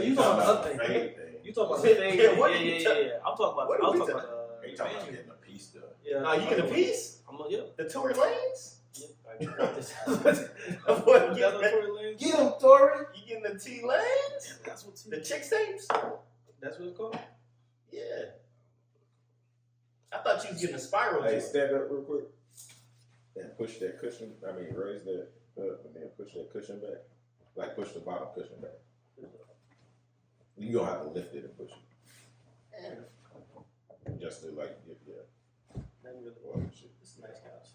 You talking about the other thing? You talking about the thing? Yeah. I'm talking about. I'm talking about. You talking about getting a piece though? Yeah. Oh, you get a piece? Yeah. The Tory Lanes? Yeah. What? Get them, Tory. You getting the T Lanes? That's what T. The chick tapes? That's what it's called. Yeah. I thought you was getting a spiral. Hey, stand up real quick and push that cushion. I mean, raise that up and then push that cushion back. Like push the bottom cushion back. You gonna have to lift it and push it. Just to like, yeah. Oh, shit. It's a nice couch.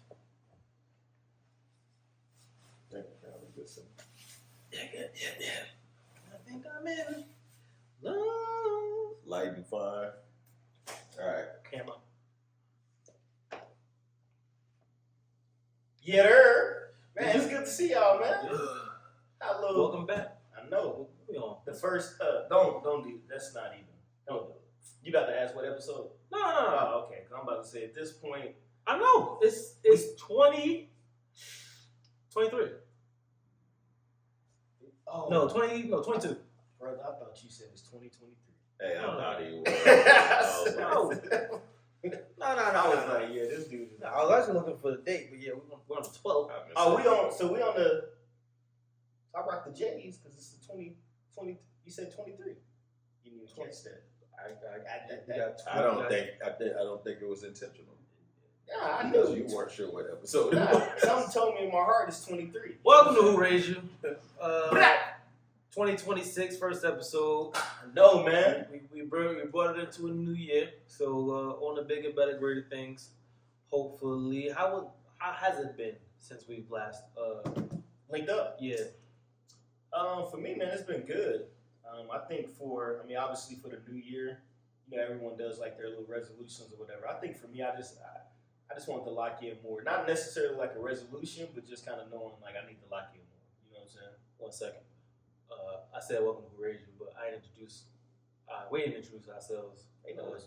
Yeah. I think I'm in love. Lighting fine. All right. Camera. Yeah, man, it's good to see y'all, man. Hello. Welcome back. I know. We on. The first, don't do. That's not even. Don't do it. You about to ask what episode? No. Oh, okay. Cause I'm about to say at this point. I know. It's 23. Oh no, 22. Brother, I thought you said it's 2023. Hey, I'm not even. No. I was like, yeah, this dude. No, I was actually looking for the date, but yeah, we're on the 12th. Oh, we on the. I rock the J's because it's the 20. You said 23. You need to catch that. I don't think it was intentional. Yeah, I because knew. You weren't sure what episode. Something told me in my heart it's 23. Welcome to Who Raised You. 2026 first episode. No, man. We brought it into a new year, so on the bigger, better, greater things. Hopefully, how has it been since we've last linked up? Yeah. For me, man, it's been good. I think obviously for the new year, everyone does like their little resolutions or whatever. I think for me, I just want to lock in more. Not necessarily like a resolution, but just kind of knowing like I need to lock in more. You know what I'm saying? 1 second. I said welcome to Who Raised You, but I didn't introduce. We didn't introduce ourselves. You never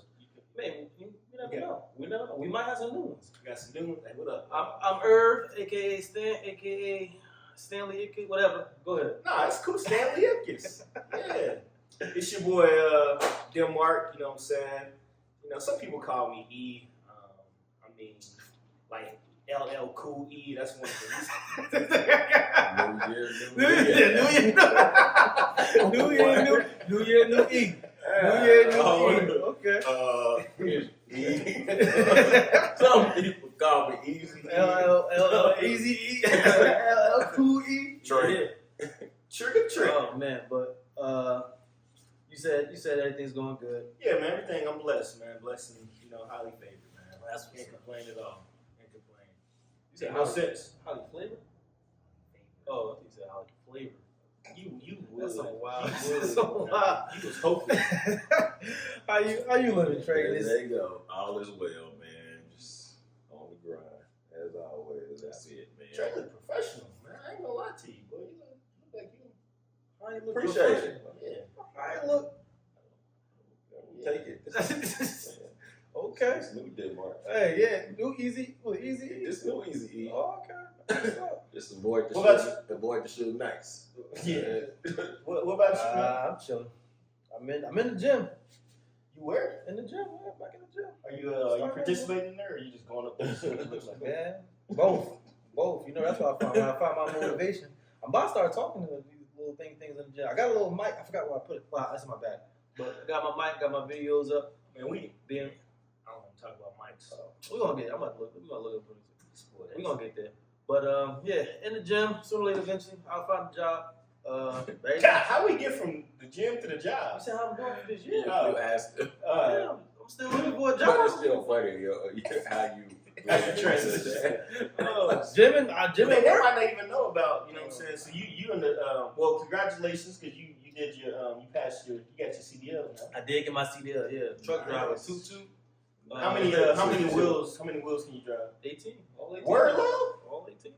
know. We never know. We might have some new ones. We got some new ones. Hey, what up? I'm Irv, aka Stan, aka Stanley, aka whatever. Go ahead. Nah, it's cool. Stanley Ipkiss. Yeah. It's your boy, Denmark, you know what I'm saying? Some people call me E. Like LL Cool E, that's one of the New Year, new E. Okay. Some people call me Easy. LL Easy E. LL Cool E. Trey. Trigger trick. Oh man, but you said everything's going good. Yeah, man, everything. I'm blessed, man. Blessed and highly favored, man. Can't complain at all. You said no sense. Holly flavor? Oh, I think you said Holly flavor. You that's so wild. You was hoping. How you living, Trey? There you go. All is well, man. Just on the grind as always. That's it, man. Trey look professional, man. I ain't gonna lie to you, boy. You look like you. I look appreciate it. Yeah. I look. Take it. Okay. It's new Denmark. Hey, yeah, new Easy. Well, Easy. It's new Easy E. Oh, okay. Just avoid the shoe nice. Yeah. What about you, man? I'm chilling. I'm in the gym. You where? In the gym, man. Back in the gym. Are you participating there, or are you just going up there? Man, both. That's why I find my motivation. I'm about to start talking to these little things in the gym. I got a little mic. I forgot where I put it. Wow, that's in my bag. But I got my mic, got my videos up. Man, being. I don't want to talk about mics. We're gonna get. We're gonna look up. We're gonna get there. But yeah, in the gym, sooner or later, eventually, I'll find a job. God, how we get from the gym to the job? You said how I'm doing for this year. You asked him. Yeah, I'm still looking for a job. But it's still funny, how you transition. Gym and work. They might not even know about. You know what I'm saying? So you in the well, congratulations because you did your you got your CDL now. I did get my CDL. Yeah, truck driver, 2-2. How many wheels can you drive? 18. All 18. Word love? All 18.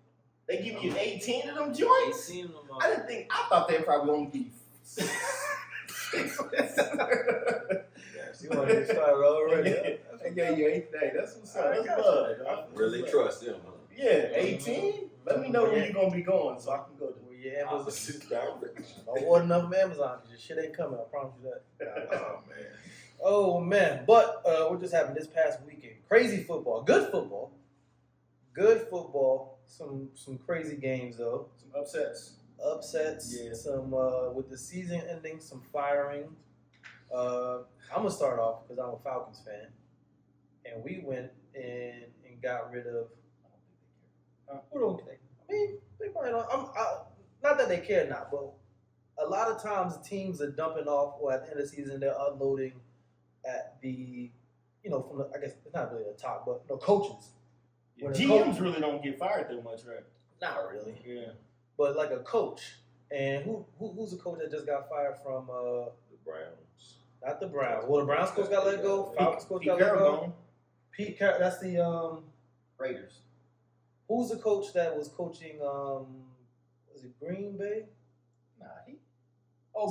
They give you 18 of them joints? 18 of them. I thought they probably only give you 6. You want to start already? They gave you 18. That's what's up. That's love. really trust them, huh? Yeah, 18? Let me know when you're going to be going so I can go to. your Amazon. Opposite direction. Don't order enough from Amazon because your shit ain't coming. I promise you that. Oh man. Oh man! But what just happened this past weekend? Crazy football, good football, good football. Some crazy games though. Some upsets. Yeah. Some with the season ending, some firing. I'm gonna start off because I'm a Falcons fan, and we went and got rid of. Who don't they? I mean, they probably don't. Not that they care not, but a lot of times teams are dumping off, or at the end of the season they're unloading at the, from the, I guess it's not really the top, but coaches. Yeah, GMs really don't get fired that much, right? Not really. Yeah. But like a coach, and who's the coach that just got fired from The Browns. Not the Browns. Well, the Browns coach got let go. Falcons coach got let go. Pete Carroll. That's the Raiders. Who's the coach that was coaching? Was it Green Bay? Nah,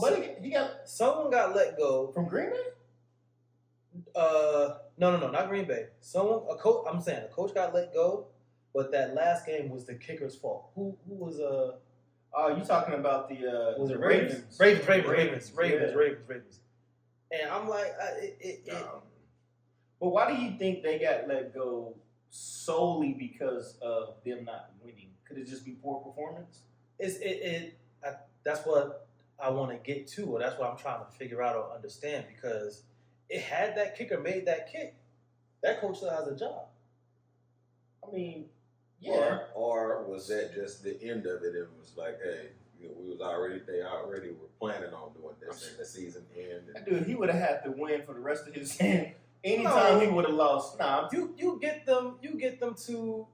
but he got someone got let go from Green Bay. No, not Green Bay. A coach. I'm saying a coach got let go, but that last game was the kicker's fault. Who was Oh, you talking about the was it Ravens? Ravens. And I'm like, but why do you think they got let go solely because of them not winning? Could it just be poor performance? That's what I want to get to, or that's what I'm trying to figure out or understand, because it had that kicker made that kick, that coach still has a job. I mean, yeah. Or was that just the end of it? It was like, hey, they already were planning on doing this, and the season ended. Dude, he would have had to win for the rest of his game. Anytime he would have lost, you get them to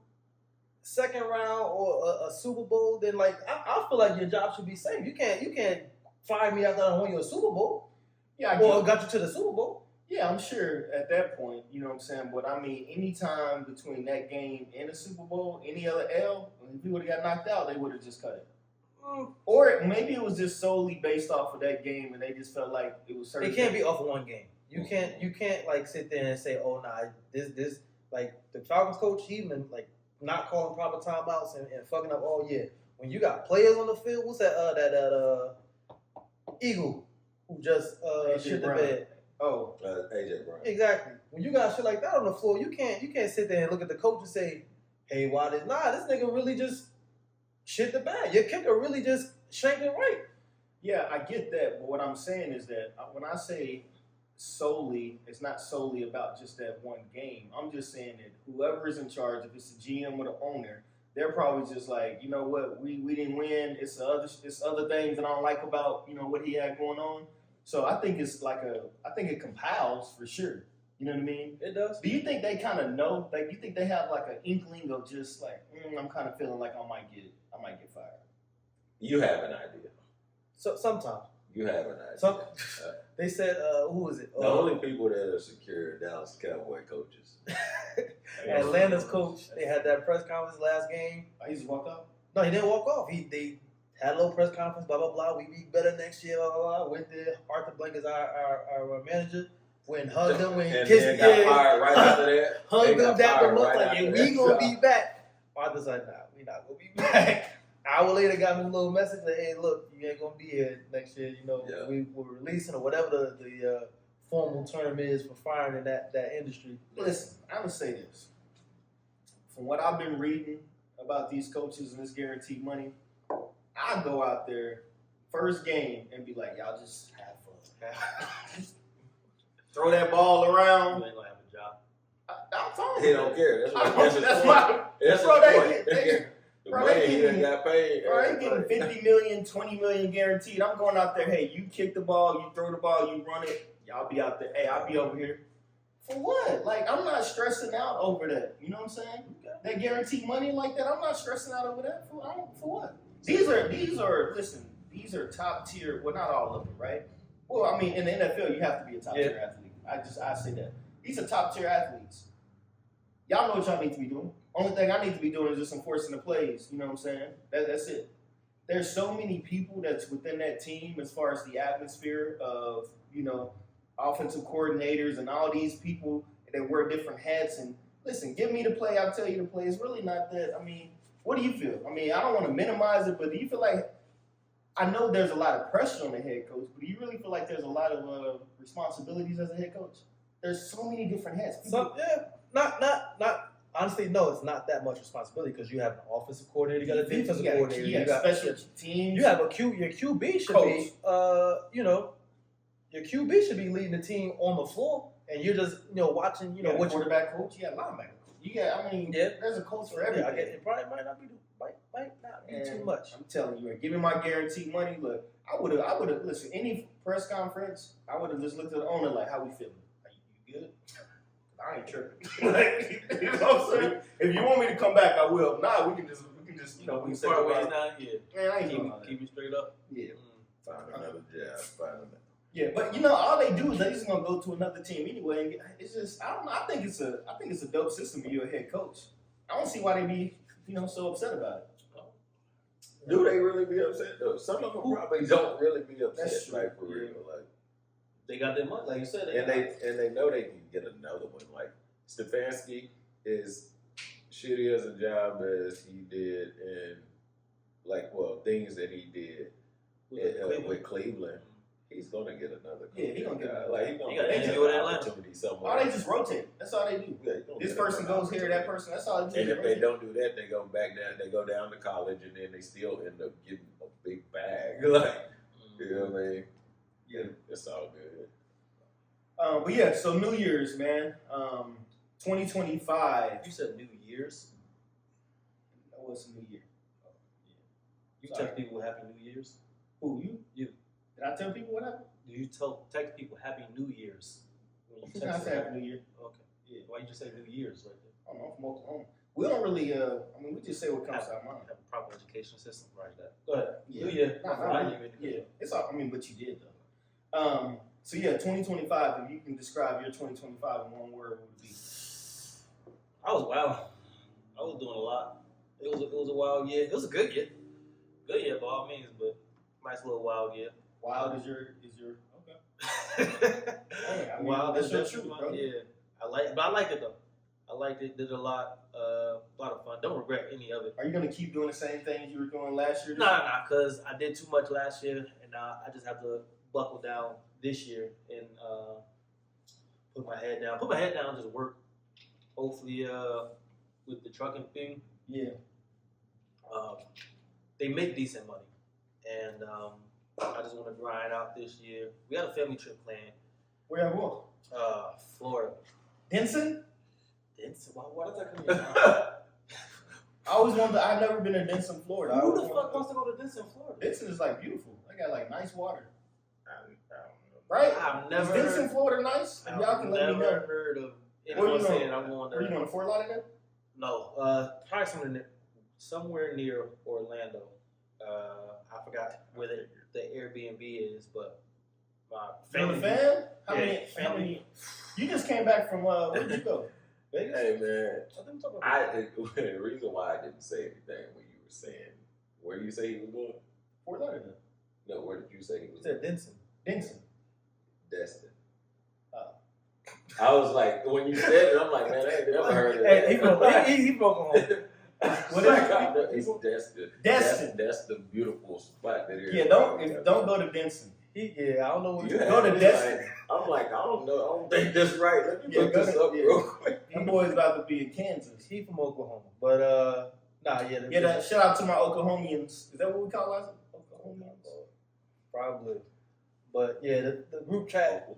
second round or a Super Bowl, then like I feel like your job should be safe. You can't fire me after I won you a Super Bowl. Yeah, got you to the Super Bowl. Yeah, I'm sure at that point, you know what I'm saying. But I mean, any time between that game and the Super Bowl, any other L, if he would have got knocked out, they would have just cut it. Or maybe it was just solely based off of that game, and they just felt like it was certain. It can't be off of one game. You can't like sit there and say, oh nah, this like the Falcons coach, he been like not calling proper timeouts and fucking up all year. When you got players on the field, what's that Eagle who just shit the bed? Oh, AJ Brown. Exactly. When you got shit like that on the floor, you can't sit there and look at the coach and say, hey, why this nigga really just shit the bed. Your kicker really just shanked it right. Yeah, I get that, but what I'm saying is that when I say solely, it's not solely about just that one game. I'm just saying that whoever is in charge, if it's the GM or the owner, they're probably just like, you know what, we didn't win. It's other things that I don't like about, what he had going on. So I think I think it compiles for sure. You know what I mean? It does. Do you think they kind of know? Like, do you think they have like an inkling of just like, I'm kind of feeling like I might get fired? You have an idea. So sometimes you have an idea. They said, who was it? The only people that are secure are Dallas Cowboy coaches. Atlanta's coach. They had that press conference last game. He just walked off. No, he didn't walk off. They had a little press conference. Blah blah blah. We be better next year. Blah blah blah. Went there. Arthur Blank is our manager. Went and hugged him. Went and kissed him. Got fired right after that. Hugged him. Dapped him up like, we gonna be back. Arthur's like, nah, we not gonna be back. Hour later, got me a little message that, hey, look, you ain't gonna be here next year. We were releasing or whatever the formal term is for firing in that industry. Listen, I'm gonna say this. From what I've been reading about these coaches and this guaranteed money, I go out there first game and be like, y'all just have fun. Throw that ball around. You ain't gonna have a job. I'm fine. He don't care. That's the money he done got paid. Bro, they getting 50 million, 20 million guaranteed. I'm going out there, hey, you kick the ball, you throw the ball, you run it. Y'all be out there. Hey, I'll be over here. For what? Like, I'm not stressing out over that. You know what I'm saying? That guaranteed money like that, I'm not stressing out over that. For what? These are top tier, well, not all of them, right? Well, I mean, in the NFL, you have to be a top tier athlete. I say that. These are top tier athletes. Y'all know what y'all need to be doing. Only thing I need to be doing is just enforcing the plays. You know what I'm saying? That's it. There's so many people that's within that team as far as the atmosphere of, offensive coordinators and all these people that wear different hats. And listen, give me the play, I'll tell you the play. It's really not that. I mean, what do you feel? I mean, I don't want to minimize it, but do you feel like I know there's a lot of pressure on the head coach, but do you really feel like there's a lot of responsibilities as a head coach? There's so many different hats. Not. Honestly, no, it's not that much responsibility because you have an offensive coordinator, you got a defensive coordinator, you got special teams. You have your QB should coach. be, your QB should be leading the team on the floor, and you're just, watching, you got a quarterback coach, you got linebacker coach. You got, there's a coach for everything. I get it. Probably might not be too much. I'm telling you, give me my guaranteed money. Look, I would have listen. Any press conference, I would have just looked at the owner like, "How we feeling? Are you good?" I ain't tripping. You know what I'm saying? If you want me to come back, I will. Nah, we can just we can say part ways now. Yeah, man, I ain't keep me straight up. Yeah, find another job. Find another. Yeah, but all they do is they just gonna go to another team anyway. And it's just I don't know. I think it's a dope system when you're a head coach. I don't see why they be so upset about it. Do they really be upset though? Some of them probably don't really be upset. That's true. Like for real, like they got their money, like you said. They know they can get another one. Like Stefanski is shitty as a job as he did, and things that he did with Cleveland. He's gonna get another. Yeah, he's gonna get another. Like he got an opportunity somewhere. Oh, they just rotate. That's all they do. Yeah, this person goes here, that person. That's all they do. And if they don't do that, they go back down. They go down to college, and then they still end up getting a big bag. Like, you know what I mean? Yeah, it's all good. But yeah, so New Year's, man. 2025. You said New Year's. That was New Year. Oh, yeah. You tell people Happy New Year's. Who you? You. Did I tell people what happened? Do you text people Happy New Year's? When you text them Happy New Year. Okay. Yeah. Why you just say New Year's right there? I don't know. I'm from Oklahoma. We don't really. We just say what comes to our mind. Have a proper education system, right? That. Go ahead. Yeah. New Year. Yeah. It's all. But you did though. So yeah, 2025. If you can describe your 2025 in one word, what would it be? I was wild. I was doing a lot. It was a wild year. It was a good year. Good year by all means, but nice little wild year. Wild is your okay. Hey, wild that's is your truth, bro. Yeah, I liked it though. I liked it. Did a lot of fun. Don't regret any of it. Are you gonna keep doing the same things you were doing last year? Nah, because I did too much last year, and I just have to buckle down this year and put my head down. Put my head down and just work. Hopefully, with the trucking thing. Yeah. They make decent money, and I just want to grind out this year. We got a family trip planned. Where at what? Florida. Denson? Why does that come in? I always wanted. I've never been to Denson, Florida. Who the fuck wants to go to Denson, Florida? Denson is beautiful. They got nice water. I don't know. Right? I've never. Is Denson, Florida nice? Y'all can let me know. I've never heard of anyone saying I'm going to. Are you going to Fort Lauderdale? No. Probably somewhere near Orlando. I forgot where the Airbnb is, but my family. How many? You just came back from where'd you go? Vegas? Hey man, the reason why I didn't say anything when you were saying, where did you say he was going? Fort Lauderdale. No, where did you say he was? You said Denson. Destin. I was like, when you said it, I'm like, man, I ain't never heard of that. He broke home. What is it? It's Destin. That's the beautiful spot that Yeah, don't go to Denson. I don't know what you go to Destin. I'm like, I don't know. I don't think that's right. Let me look this up real quick. My boy's about to be in Kansas. He from Oklahoma, but shout out to my Oklahomians. Is that what we call us? Oklahomians? Probably. But yeah, the group chat,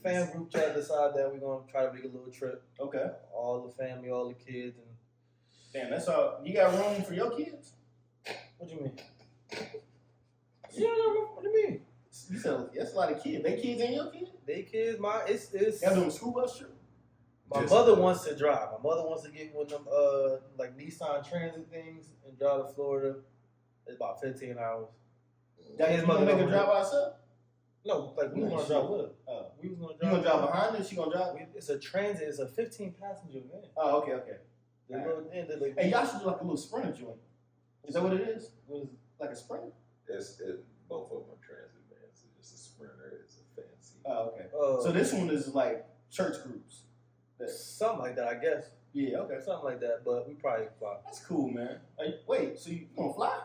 fan group chat decided that we're gonna try to make a little trip. Okay. All the family, all the kids, and damn, that's all. You got room for your kids? What do you mean? Yeah, what do you mean? You said that's a lot of kids. They kids and your kids? They kids, it's. Y'all doing school bus trip? My mother wants to drive. My mother wants to get one of them Nissan Transit things and drive to Florida. It's about 15 hours. His mother make her drive by herself? No, we was gonna drive with her. We was gonna drive. You gonna drive behind her? She gonna drive? It's a transit. It's a 15-passenger van. Oh, okay. Hey, y'all should do a little Sprinter joint. Is that what it is? Like a Sprinter? It's both of them are transit vans. It's just a Sprinter. It's a fancy. Oh, okay. So this one is like church groups. Something like that, I guess. Yeah, okay. Something like that, but we probably fly. That's cool, man. Wait, so you gonna fly?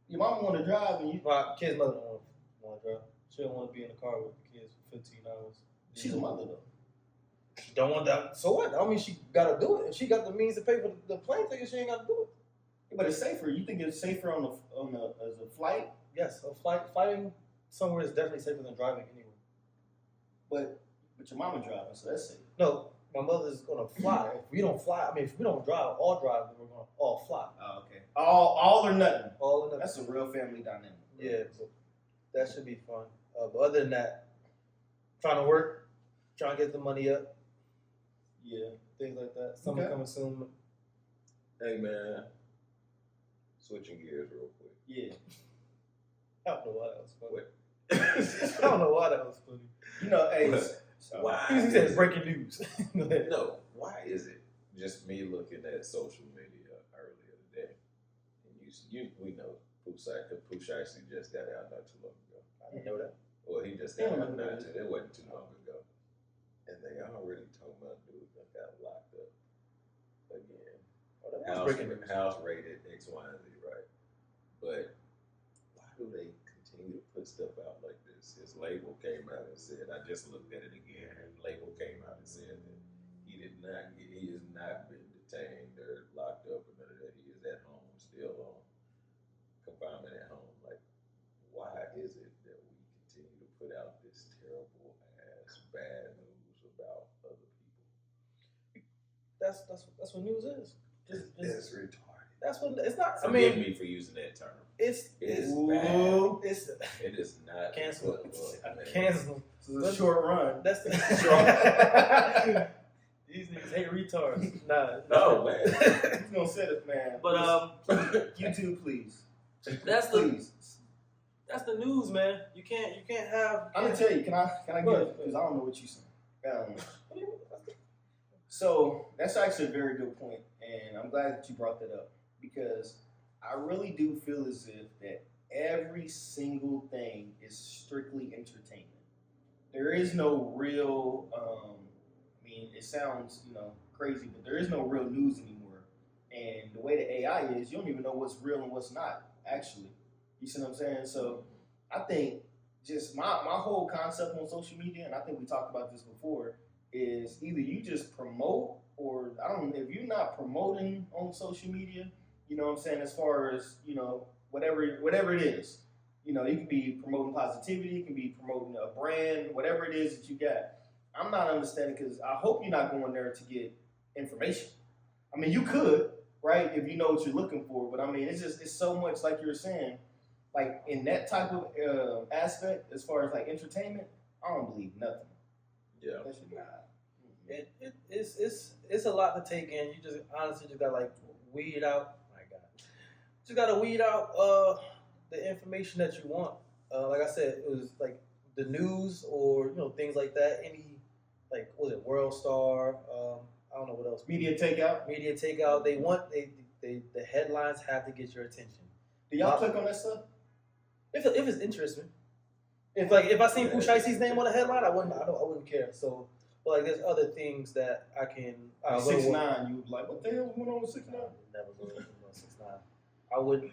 Your mama want to drive, and you. My kid's mother don't want to drive. She don't want to be in the car with the kids for 15 hours. She's a mother though. She don't want that. So what? I mean, she got to do it. If she got the means to pay for the plane ticket, she ain't got to do it. But it's safer. You think it's safer on as a flight? Yes, flying somewhere is definitely safer than driving anywhere. But your mama driving, so that's safe. No, my mother's gonna fly. If we don't fly, I mean, if we don't drive, all drive, then we're gonna all fly. Oh, okay. All or nothing. All in the. That's a real family dynamic. Yeah, so that should be fun. But other than that, trying to work, trying to get the money up. Yeah. Things like that. Summer coming soon. Hey man, switching gears real quick. Yeah. I don't know why that was funny. What? I don't know why that was funny. You know, hey. Why? He said breaking news. No, why is it just me looking at social media earlier today? And we know Pusha just got out not too long ago. I didn't know that. Well, he just got out not too. It wasn't too long ago, and they already talking about dude that got locked up again. House rated X, Y, and Z, right? But why do they continue to put stuff out like this? His label came out and said, I just looked at it again, and the label came out and said that he has not been detained or locked up or none of that. He is at home, still on confinement at home. Like, why is it that we continue to put out this terrible ass bad news about other people? That's what news is. It's retarded. That's what it's not. Forgive me for using that term. It's bad. It is not. Cancel. Man. Cancel. This is a short run. That's the These niggas hate retards. Nah. No, man. He's gonna say it, man. But YouTube, please. that's the news, man. You can't have. I'm gonna tell you. Can I get? Because I don't know what you're saying. So that's actually a very good point, and I'm glad that you brought that up because I really do feel as if that every single thing is strictly entertainment. There is no real. I mean, it sounds crazy, but there is no real news anymore. And the way the AI is, you don't even know what's real and what's not. Actually, you see what I'm saying? So I think just my whole concept on social media, and I think we talked about this before, is either you just promote or I don't know if you're not promoting on social media, you know what I'm saying, as far as, whatever it is. You can be promoting positivity, you can be promoting a brand, whatever it is that you got. I'm not understanding because I hope you're not going there to get information. I mean, you could, right, if you know what you're looking for, but I mean, it's so much like you were saying, like in that type of aspect, as far as like entertainment, I don't believe nothing. Yeah. That should not. It's a lot to take in. You just honestly just gotta like weed out. My God, just gotta weed out the information that you want. Like I said, it was like the news or things like that. Any like was it World Star? I don't know what else. Media takeout. They want the headlines have to get your attention. Do y'all click on that stuff? If it's interesting. If I seen Pusha T's name on the headline, I wouldn't care. So. But like there's other things that I can. 6ix9ine, you would be like, what the hell is going on with 6ix9ine? Never go with 6ix9ine. I wouldn't.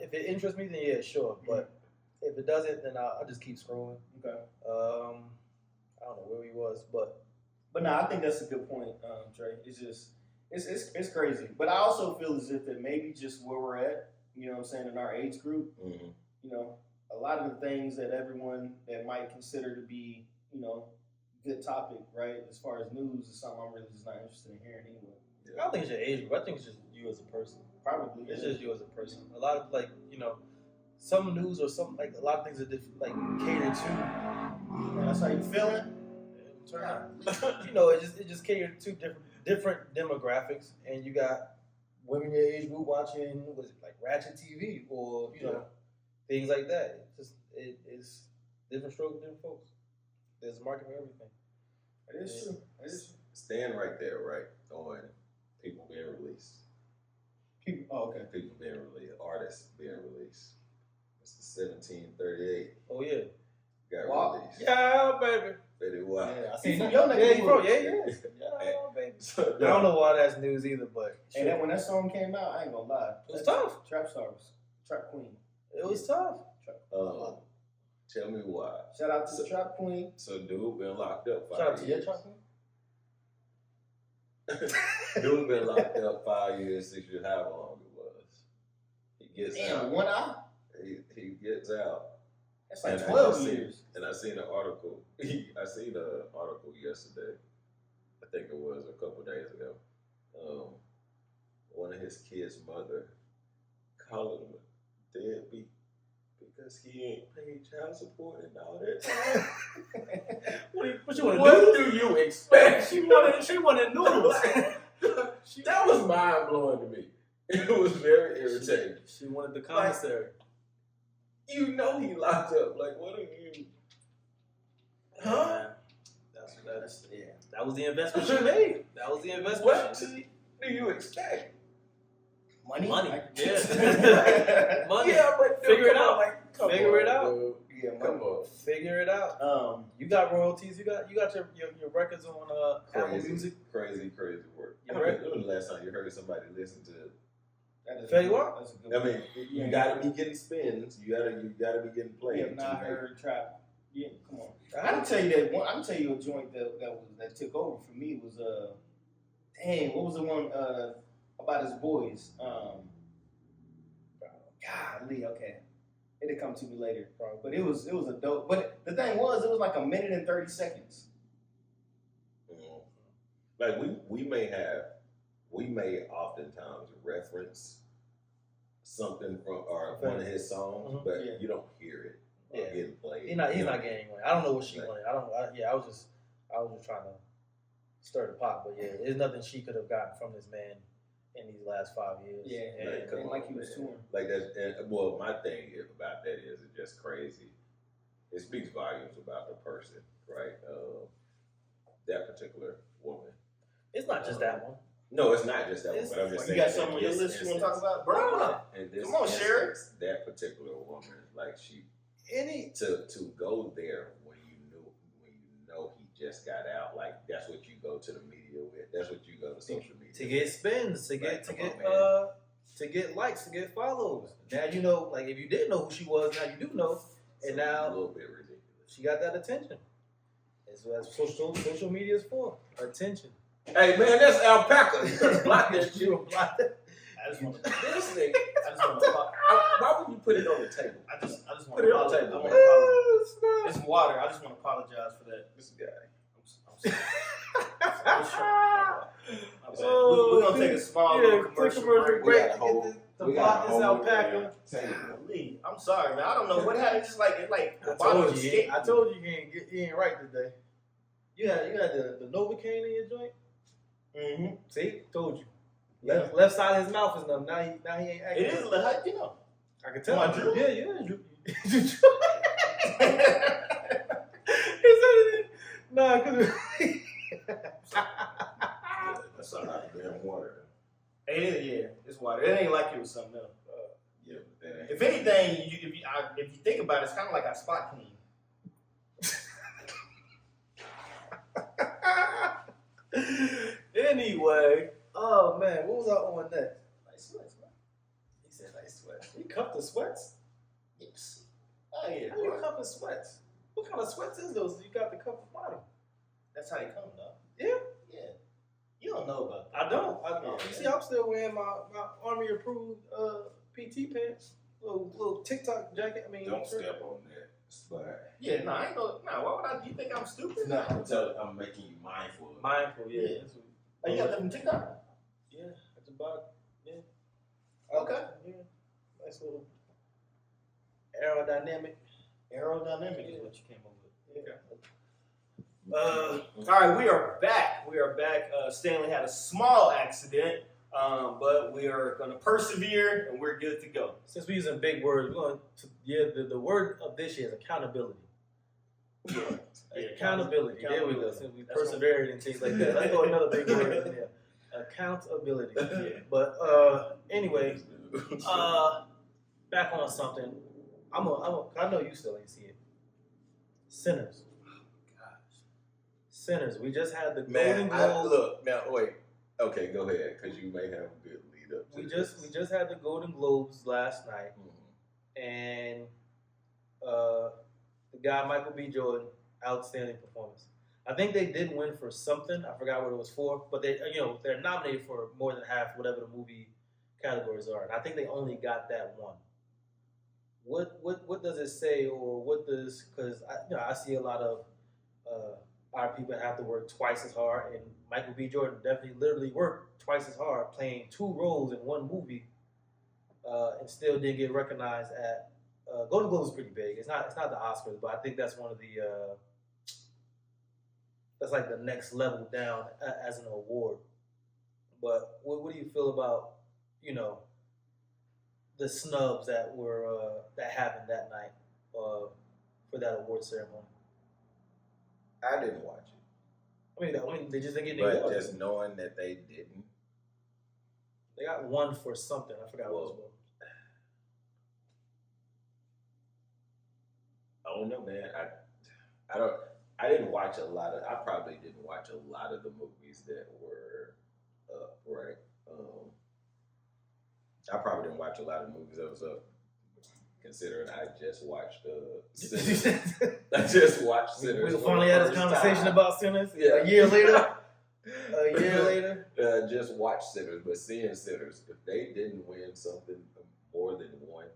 If it interests me, then yeah, sure. But if it doesn't, then I'll just keep scrolling. Okay. I don't know where he was, but no, I think that's a good point, Trey. It's just it's crazy. But I also feel as if that maybe just where we're at, you know what I'm saying, in our age group, a lot of the things that everyone that might consider to be, good topic, right? As far as news is something I'm really just not interested in hearing anyway. I don't think it's your age group. I think it's just you as a person. Probably. It's just you as a person. A lot of some news or some a lot of things are catered to. That's how you feeling? It just catered to different demographics, and you got women your age group watching Ratchet TV or things like that. It's different strokes, different folks. There's a market for everything. It is true. It is true. Stand right there, right, on people being released. People being released. Artists being released. Mr. 1738. Oh, yeah. Got released. Yeah, baby. Baby, wow. Yeah, I seen that. Yeah, baby. I don't know why that's news either, but. And then when that song came out, I ain't gonna lie. It was tough. Trap Star was Trap Queen. It was tough. Tell me why. Shout out to the Trap Queen. So dude been locked up 5 Shout out to years. your Trap Queen. Dude been locked up 5 years, 6 years, however long it was. He gets Damn, out. 1 eye? He gets out. That's like And 12 years. And I seen an article. I seen an article yesterday. I think it was a couple days ago. One of his kids' mother calling him a deadbeat because he ain't paid child support and all that time. What you want to What do? do you expect? She wanted noodles. That was mind blowing to me. It was very irritating. She wanted the commissary. You know he locked up. Like, what are you? Huh? That was the investment she made. That was the investment What she made. do you expect? Money? Yeah. Money. Yeah, but Figure it come out. on, like, come Figure it on, out. dude. Yeah, Come on. Figure it out. You got royalties. You got your records on Apple Music. Crazy work. You I ready? mean, when was the last time you heard somebody listen to? Fetty Wap? That's a good I mean, you gotta be getting spins. You gotta be getting played. have not to make- heard Trap. Yeah, come on. I can tell you that one. I can tell you a joint that took over for me was dang, what was the one about his boys? Golly, okay, it'll come to me later, bro. But it was a dope. But the thing was, it was like 1 minute and 30 seconds. Like we may oftentimes reference something from or one of his songs, but Yeah. you don't hear it or getting played. He's not getting money. I don't know what she wanted. I was just trying to stir the pot. But yeah, there's nothing she could have gotten from this man in these last 5 years. Yeah, Like, and come on, like he was man. touring. Like that. And, well, my thing about that is it's just crazy. It speaks volumes about the person, right? That particular woman. It's not just that one. No, it's not just that one. It's- But I'm just You saying. got in something on your this list you want to talk instance- about, bro? in this Come on, share it. instance, that particular woman, like she Any to go there when you know he just got out, like that's what you go to the media with. That's what you go to social media to get spins, to get Right, come on, to get likes, to get follows. Now you know, like if you didn't know who she was, now you do know, So and it's a now little bit ridiculous. she got that attention. That's what social media is for. Attention. Hey man, that's alpaca. You better block that shit. You blocked it. I just want to. This nigga. I just want to. Why would you put it on the table? I just want Put to it on the apologize. I table, want man. to apologize. It's water. I just want to apologize for that. This guy. I'm sorry. I'm sorry. We're gonna take a small little commercial break. We got a whole- to we got block a this whole alpaca. table. Golly, I'm sorry, man. I don't know what happened. It's just like I the bottle told you. escaped. I told you you ain't right today. You had the Novocaine in your joint. Mm-hmm. See, told you. Yeah. Left side of his mouth is numb. Now he ain't acting. It is a little, you know. I can tell. Am I drooping? Yeah. You said nah, cause That's a lot of damn water. It is, yeah. It's water. It ain't like it was something else. Yeah, but that ain't. If anything, if you think about it, it's kind of like our spot clean. Anyway, oh man, what was I on next? Nice sweats, man. He said nice sweats. He cuffed the sweats. Yes. Oh yeah. How you cuffing sweats? What kind of sweats is those? You got the cuff the bottom. That's how they come, though. Yeah. Yeah. You don't know about that. I don't. Yeah. You see, I'm still wearing my Army approved PT pants, little TikTok jacket. I mean, Don't shirt. step on that. But Yeah, no, I ain't gonna. No, why would I? You think I'm stupid? no, I'm making you mindful. Of Mindful, yeah. Yeah. Oh, you got that from TikTok? Yeah, that's about yeah. Okay. Yeah, nice little aerodynamic. Aerodynamic is what you came up with. Okay. All right, we are back. We are back. Stanley had a small accident, but we are going to persevere and we're good to go. Since we're using big words, we're going to the word of this year is accountability. Yeah, Accountability. There we go. accountability. Since we That's persevered and things like that, let's go another big word in there. Accountability. Yeah. But anyway, back on something. I know you still ain't see it. Sinners. Sinners. We just had the Golden Man, Globe. look now. Wait. Okay, go ahead, because you may have a good lead up. To We this. just had the Golden Globes last night, and the guy Michael B. Jordan, outstanding performance. I think they did win for something. I forgot what it was for, but they're nominated for more than half whatever the movie categories are, and I think they only got that one. What does it say, or what does, because I see a lot of our people have to work twice as hard, and Michael B. Jordan definitely literally worked twice as hard playing two roles in one movie, and still didn't get recognized at Golden Globes is pretty big. It's not the Oscars, but I think that's one of the that's like the next level down as an award. But what do you feel about the snubs that were that happened that night for that award ceremony? I didn't watch it. I mean, they just didn't get any But awards. just knowing that they didn't. They got one for something. I forgot what it was. I don't know, man. I didn't watch a lot of. I probably didn't watch a lot of the movies that were up, right? I probably didn't watch a lot of movies that was up, considering I just watched Sinners. I just watched Sinners. We finally had this conversation about Sinners. Yeah. A year later. Just watched Sinners, but seeing Sinners, if they didn't win something more than one,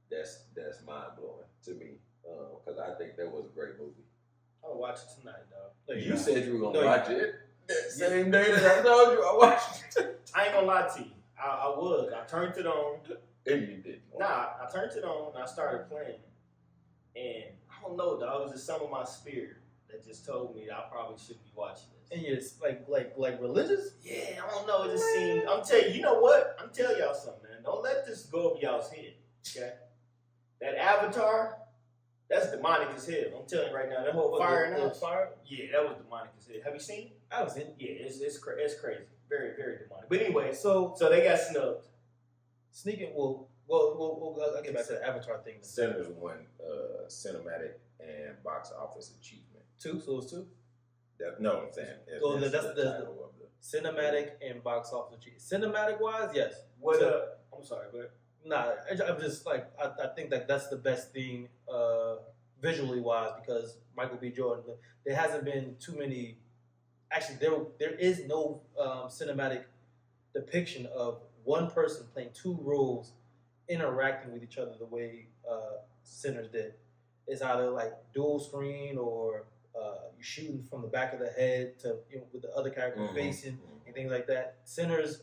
that's mind blowing to me. Because I think that was a great movie. I'll watch it tonight, dog. You said you were gonna watch it that same day that I told you I watched it. I ain't gonna lie to you. I was. I turned it on. And you didn't. Nah, I turned it on and I started playing. And I don't know, dog. It was just some of my spirit that just told me that I probably shouldn't be watching this. And you're like religious? Yeah, I don't know. It just seemed. I'm telling you, know what? I'm telling y'all something, man. Don't let this go over y'all's head. Okay? That Avatar, that's demonic as hell. I'm telling you right now. That whole fire in the house. Fire? Yeah, that was demonic as hell. Have you seen it? I haven't seen it. Yeah, it's crazy. Very, very demonic. But anyway, So they got snubbed. sneaking. Well, I'll get back to the Avatar thing. Sinners won cinematic and box office achievement. Two, so it's two. No, I'm saying That's the cinematic and box office achievement. Cinematic wise, yes. What? I'm sorry, but nah, I'm just like I think that that's the best thing visually wise, because Michael B. Jordan. There hasn't been too many. Actually, there is no cinematic depiction of one person playing two roles interacting with each other the way Sinners did. It's either like dual screen, or you're shooting from the back of the head to with the other character facing and things like that. Sinners,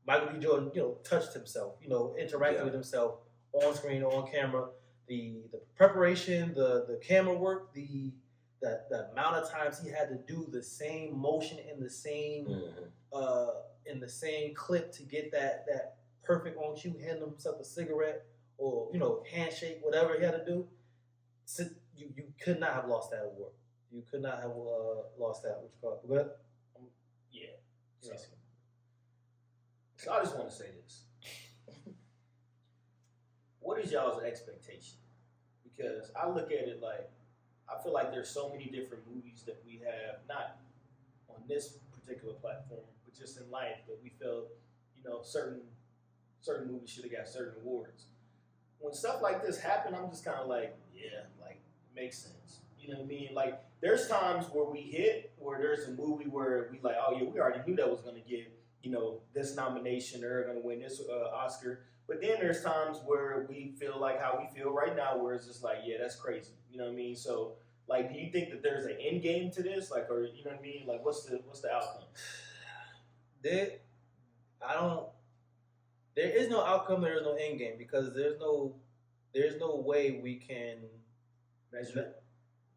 Michael B. Jordan, touched himself, interacted with himself on screen, on camera. The preparation, the camera work, the amount of times he had to do the same motion in the same clip to get that perfect on cue, hand himself a cigarette or handshake, whatever he had to do. So you could not have lost that award. You could not have lost that. What you call it? But yeah. So I just want to say this. What is y'all's expectation? Because I look at it like, I feel like there's so many different movies that we have, not on this particular platform, but just in life, that we felt, certain movies should have got certain awards. When stuff like this happen, I'm just kind of like, yeah, like, it makes sense. You know what I mean? Like, there's times where we hit, where there's a movie where we like, oh yeah, we already knew that was going to get, this nomination, or going to win this Oscar. But then there's times where we feel like how we feel right now, where it's just like, yeah, that's crazy. You know what I mean? So, like, do you think that there's an end game to this? Like, or you know what I mean? Like, what's the outcome? There is no outcome. There is no end game, because there's no way we can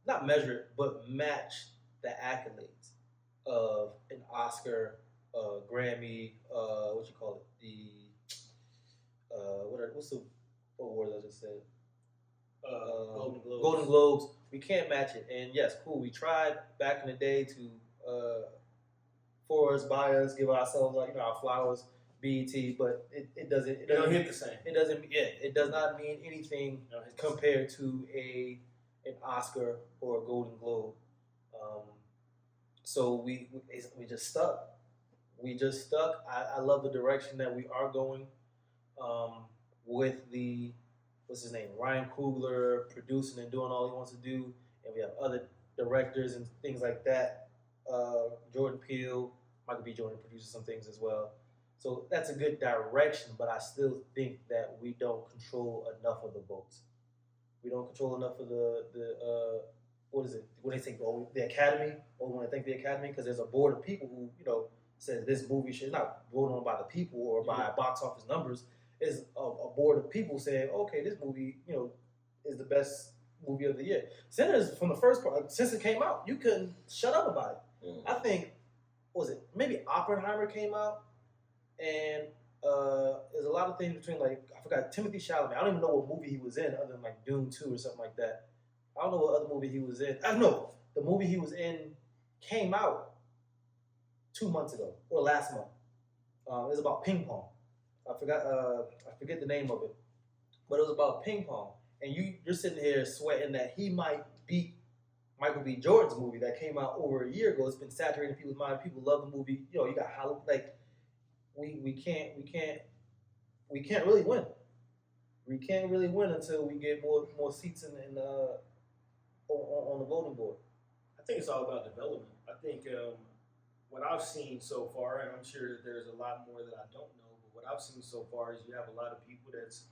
not measure it, but match the accolades of an Oscar, Grammy, what you call it, what's the award I just said? Golden Globes. Golden Globes. We can't match it. And yes, cool. We tried back in the day to for us, by us, give ourselves our flowers, BET, but it doesn't. It don't hit the same. It doesn't. Yeah, it does not mean anything compared to an Oscar or a Golden Globe. So we just stuck. We just stuck. I love the direction that we are going. with the what's his name, Ryan Coogler producing and doing all he wants to do, and we have other directors and things like that. Jordan Peele, Michael B. Jordan produces some things as well. So that's a good direction, but I still think that we don't control enough of the votes. We don't control enough of the what is it? When they say the Academy, or when they think the Academy, because there's a board of people who says this movie should not voted on by the people or by box office numbers. Is a board of people saying, okay, this movie is the best movie of the year. Sinners from the first part since it came out, you couldn't shut up about it. I think what was it maybe Oppenheimer came out, and there's a lot of things between I forgot Timothy Chalamet. I don't even know what movie he was in other than Dune 2 or something like that. I don't know what other movie he was in. I know the movie he was in came out 2 months ago or last month. It was about ping pong. I forget the name of it, but it was about ping pong. And you're sitting here sweating that he might beat Michael B. Jordan's movie that came out over a year ago. It's been saturating people's mind. People love the movie. You got Hollywood. We can't really win. We can't really win until we get more seats in on the voting board. I think it's all about development. I think what I've seen so far, and I'm sure that there's a lot more that I don't know, but what I've seen so far is you have a lot of people that's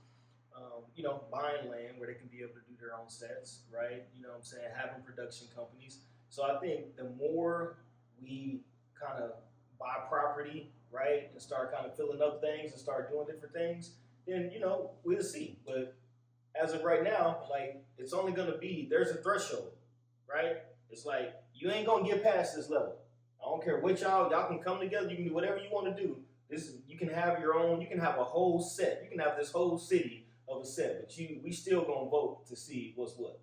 buying land where they can be able to do their own sets, right? You know what I'm saying? Having production companies. So I think the more we kind of buy property, right, and start kind of filling up things and start doing different things, then, we'll see. But as of right now, it's only going to be, there's a threshold, right? It's you ain't going to get past this level. I don't care what y'all can come together. You can do whatever you want to do. You can have your own, you can have a whole set. You can have this whole city of a set, but we still going to vote to see what's what.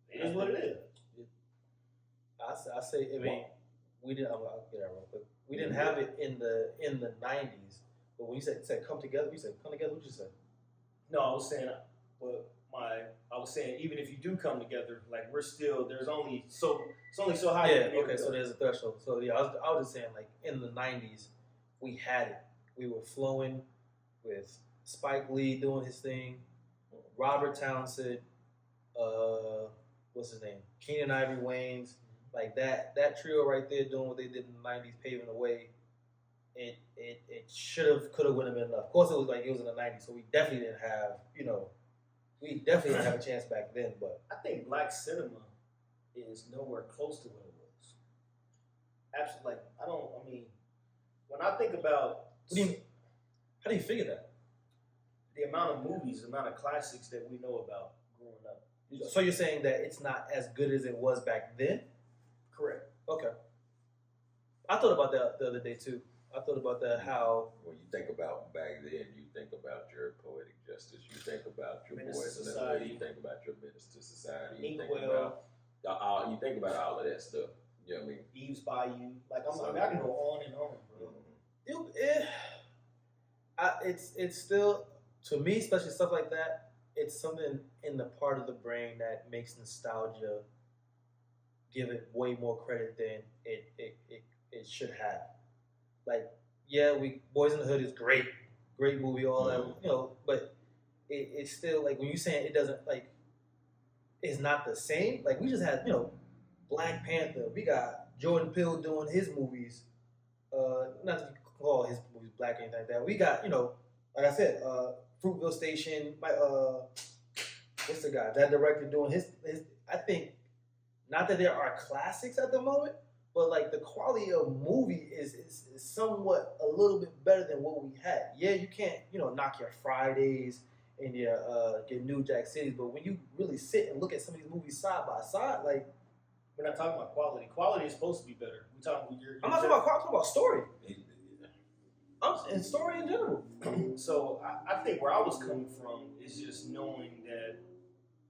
It is what it is. I say, we didn't, I'll get that real quick. We didn't have it in the 90s, but when you said come together, you said come together, what you say? No, I was saying, even if you do come together, we're still, it's only so high. Yeah, okay, so there's a threshold. So yeah, I was just saying, in the 90s, we had it. We were flowing with Spike Lee doing his thing, Robert Townsend, what's his name? Keenan Ivory Wayans, that trio right there doing what they did in the 90s, paving the way. It could have been enough. Of course, it was in the 90s, so we definitely didn't have, didn't have a chance back then. But I think black cinema is nowhere close to what it was. Absolutely. When I think about, how do you figure that? The amount of movies, the amount of classics that we know about growing up. So you're saying that it's not as good as it was back then? Correct. Okay. I thought about that the other day too. I thought about that how when you think about back then, you think about your Poetic Justice, you think about your Minister Boys in the Society. You think about your Minister Society, you Inkwell. think about all of that stuff. You know what I mean? Eve's Bayou. I can go on and on, bro. It's still, to me, especially stuff like that, it's something in the part of the brain that makes nostalgia give it way more credit than it should have. Boys in the Hood is great movie, all that, but it's still when you're saying it doesn't it's not the same. We just had Black Panther. We got Jordan Peele doing his movies. Not to call his movies black or anything like that. We got like I said, Fruitville Station. What's the guy that director doing his? I think not that there are classics at the moment, but the quality of movie is somewhat a little bit better than what we had. Yeah, you can't knock your Fridays and your New Jack Cities, but when you really sit and look at some of these movies side by side, we're not talking about quality. Quality is supposed to be better. I'm not talking about quality. I'm talking about story. And story in general. So I think where I was coming from is just knowing that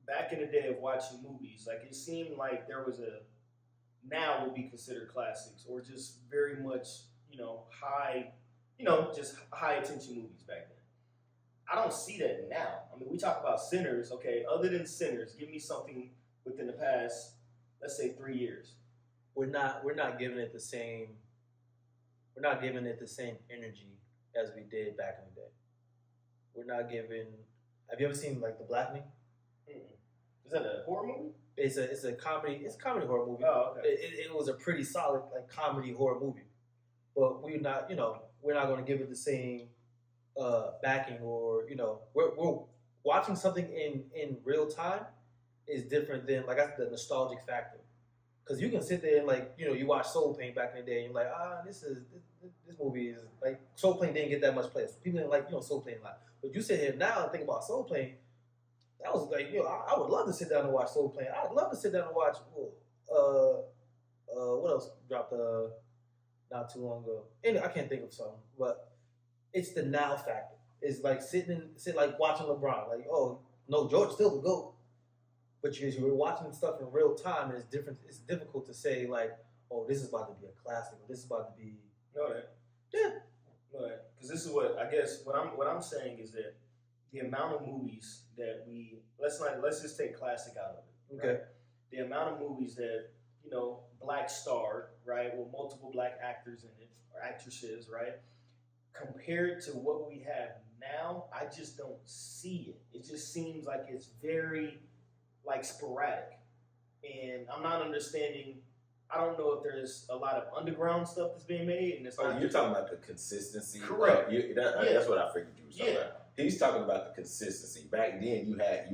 back in the day of watching movies, it seemed like there was now would be considered classics or just very much, high, just high attention movies back then. I don't see that now. We talk about Sinners, okay, other than Sinners, give me something within the past, let's say 3 years. We're not giving it the same energy as we did back in the day. we're not giving. Have you ever seen like The Blackening? Is that a horror movie? It's a comedy. It's a comedy horror movie. Oh, okay. It was a pretty solid like comedy horror movie, but we're not going to give it the same backing, or we're watching something in real time is different than like the nostalgic factor. Because you can sit there and like you watch Soul Plane back in the day and you're like this movie is like Soul Plane didn't get that much play. People didn't like Soul Plane a lot, but you sit here now and think about Soul Plane. That was like I would love to sit down and watch Soul Plane. I'd love to sit down and watch what else dropped not too long ago. Anyway, I can't think of something, but it's the now factor. It's like sitting like watching LeBron. Like no, George still the GOAT. But you're watching stuff in real time, and it's different. It's difficult to say like, this is about to be a classic, or this is about to be. No, that. Yeah. No, that. Because this is what I guess what I'm saying is that the amount of movies that let's just take classic out of it. Okay. Right? The amount of movies that black star, right, with multiple black actors in it or actresses, right, compared to what we have now, I just don't see it. It just seems like it's very sporadic, and I'm not understanding. I don't know if there's a lot of underground stuff that's being made, and it's not. You're talking about the consistency, correct? That's what I figured you were talking about. He's talking about the consistency. Back then, you had